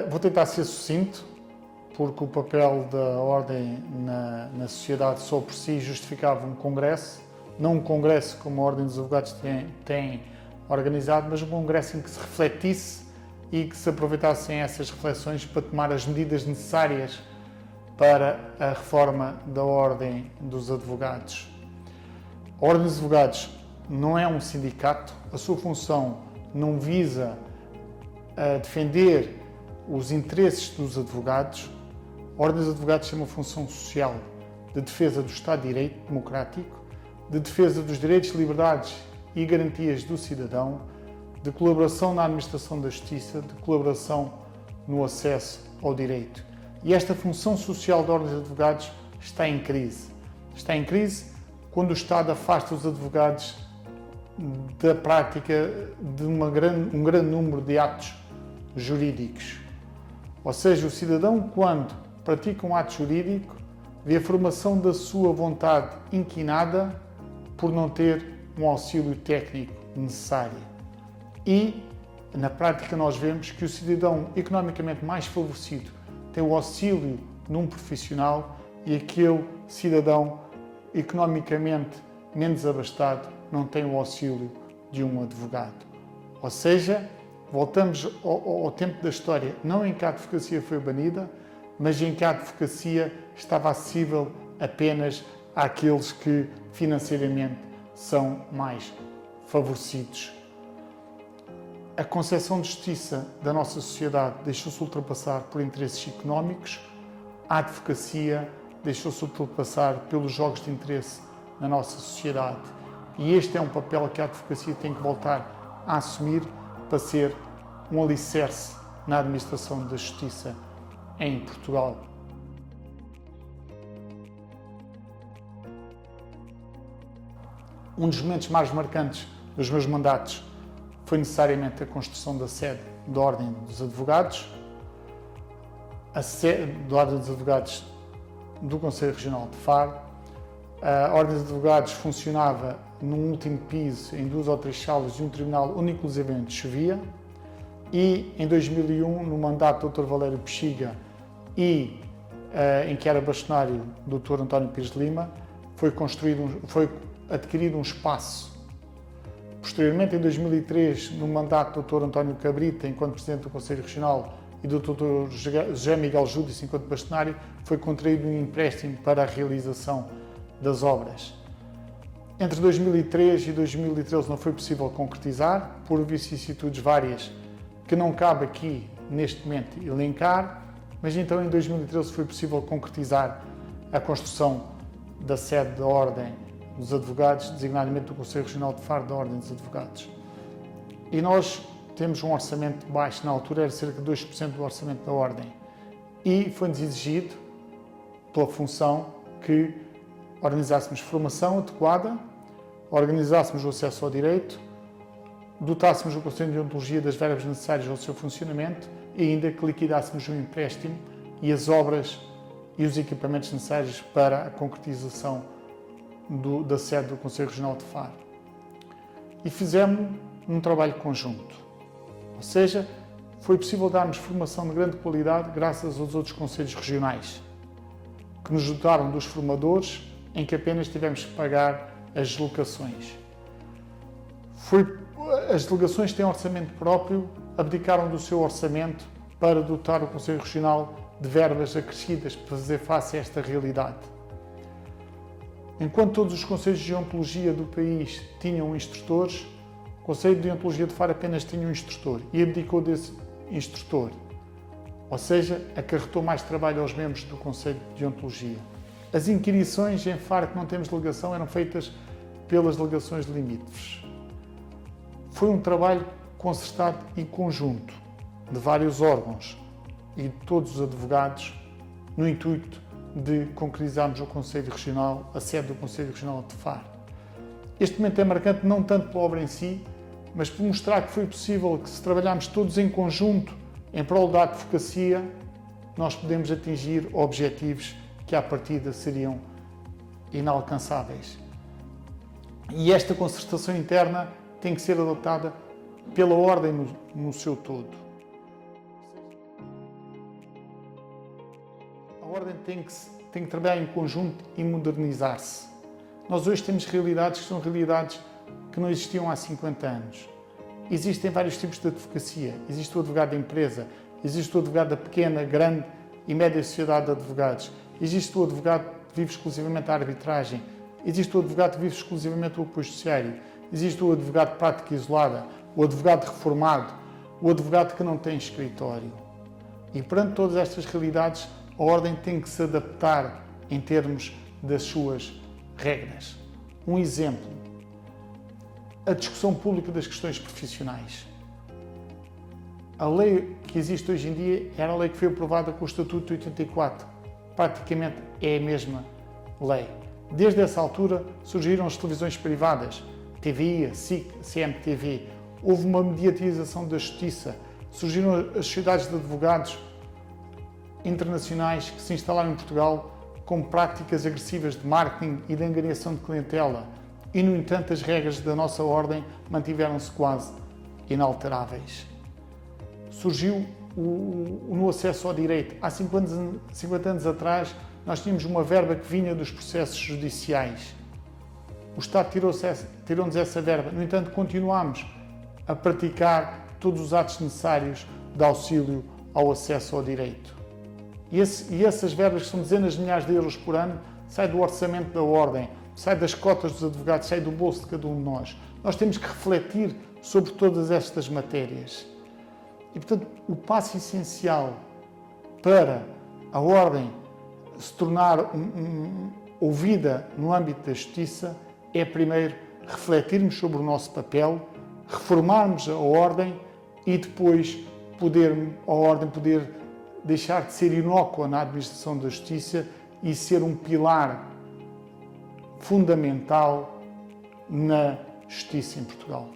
Vou tentar ser sucinto, porque o papel da Ordem na sociedade só por si justificava um congresso, não um congresso como a Ordem dos Advogados tem organizado, mas um congresso em que se refletisse e que se aproveitassem essas reflexões para tomar as medidas necessárias para a reforma da Ordem dos Advogados. A Ordem dos Advogados não é um sindicato, a sua função não visa defender os interesses dos advogados. A Ordem dos Advogados tem uma função social de defesa do Estado de Direito democrático, de defesa dos direitos, liberdades e garantias do cidadão, de colaboração na administração da justiça, de colaboração no acesso ao direito. E esta função social da Ordem dos Advogados está em crise. Está em crise quando o Estado afasta os advogados da prática de um grande número de atos jurídicos. Ou seja, o cidadão, quando pratica um ato jurídico, vê a formação da sua vontade inquinada por não ter um auxílio técnico necessário. E, na prática, nós vemos que o cidadão economicamente mais favorecido tem o auxílio de um profissional e aquele cidadão economicamente menos abastado não tem o auxílio de um advogado. Ou seja, voltamos ao tempo da história, não em que a advocacia foi banida, mas em que a advocacia estava acessível apenas àqueles que financeiramente são mais favorecidos. A concepção de justiça da nossa sociedade deixou-se ultrapassar por interesses económicos, a advocacia deixou-se ultrapassar pelos jogos de interesse na nossa sociedade. E este é um papel que a advocacia tem que voltar a assumir para ser um alicerce na administração da justiça em Portugal. Um dos momentos mais marcantes dos meus mandatos foi necessariamente a construção da sede da Ordem dos Advogados, a sede da Ordem dos Advogados do Conselho Regional de Faro. A Ordem dos Advogados funcionava num último piso, em 2 ou 3 salas de um tribunal onde inclusivamente chovia, e em 2001, no mandato do Dr. Valério Bexiga e em que era bastonário do Dr. António Pires de Lima, foi adquirido um espaço. Posteriormente, em 2003, no mandato do Dr. António Cabrita, enquanto Presidente do Conselho Regional, e do Dr. José Miguel Júdice, enquanto bastonário, foi contraído um empréstimo para a realização das obras. Entre 2003 e 2013 não foi possível concretizar, por vicissitudes várias que não cabe aqui, neste momento, elencar, mas então em 2013 foi possível concretizar a construção da sede da Ordem dos Advogados, designadamente do Conselho Regional de Faro da Ordem dos Advogados. E nós temos um orçamento baixo, na altura era cerca de 2% do orçamento da Ordem, e foi-nos exigido, pela função, que organizássemos formação adequada, organizássemos o acesso ao direito, dotássemos o Conselho de Deontologia das verbas necessárias ao seu funcionamento e ainda que liquidássemos o empréstimo e as obras e os equipamentos necessários para a concretização da sede do Conselho Regional de Faro. E fizemos um trabalho conjunto, ou seja, foi possível darmos formação de grande qualidade graças aos outros conselhos regionais, que nos dotaram dos formadores, em que apenas tivemos que pagar as deslocações. As delegações têm orçamento próprio, abdicaram do seu orçamento para dotar o Conselho Regional de verbas acrescidas para fazer face a esta realidade. Enquanto todos os conselhos de deontologia do país tinham instrutores, o Conselho de Deontologia de Faro apenas tinha um instrutor e abdicou desse instrutor, ou seja, acarretou mais trabalho aos membros do Conselho de Deontologia. As inquirições em Faro, que não temos delegação, eram feitas pelas delegações de limítrofes. Foi um trabalho concertado e conjunto de vários órgãos e de todos os advogados no intuito de concretizarmos o Conselho Regional, a sede do Conselho Regional de Faro. Este momento é marcante não tanto pela obra em si, mas por mostrar que foi possível que, se trabalharmos todos em conjunto em prol da advocacia, nós podemos atingir objetivos que à partida seriam inalcançáveis. E esta concertação interna tem que ser adotada pela Ordem no seu todo. tem que trabalhar em conjunto e modernizar-se. Nós hoje temos realidades que são realidades que não existiam há 50 anos. Existem vários tipos de advocacia. Existe o advogado da empresa, existe o advogado da pequena, grande e média sociedade de advogados. Existe o advogado que vive exclusivamente da arbitragem. Existe o advogado que vive exclusivamente do apoio judiciário. Existe o advogado de prática isolada, o advogado reformado, o advogado que não tem escritório. E perante todas estas realidades, a Ordem tem que se adaptar em termos das suas regras. Um exemplo, a discussão pública das questões profissionais. A lei que existe hoje em dia era a lei que foi aprovada com o Estatuto de 84. Praticamente é a mesma lei. Desde essa altura surgiram as televisões privadas, TVI, a SIC, CMTV. Houve uma mediatização da justiça. Surgiram as sociedades de advogados internacionais que se instalaram em Portugal com práticas agressivas de marketing e de angariação de clientela. E, no entanto, as regras da nossa Ordem mantiveram-se quase inalteráveis. Surgiu no acesso ao direito. Há 50 anos atrás, nós tínhamos uma verba que vinha dos processos judiciais. O Estado tirou-nos essa verba. No entanto, continuamos a praticar todos os atos necessários de auxílio ao acesso ao direito. E essas verbas, que são dezenas de milhares de euros por ano, saem do orçamento da Ordem, saem das cotas dos advogados, saem do bolso de cada um de nós. Nós temos que refletir sobre todas estas matérias. E, portanto, o passo essencial para a Ordem se tornar ouvida no âmbito da justiça é, primeiro, refletirmos sobre o nosso papel, reformarmos a Ordem e depois a Ordem poder deixar de ser inócua na administração da justiça e ser um pilar fundamental na justiça em Portugal.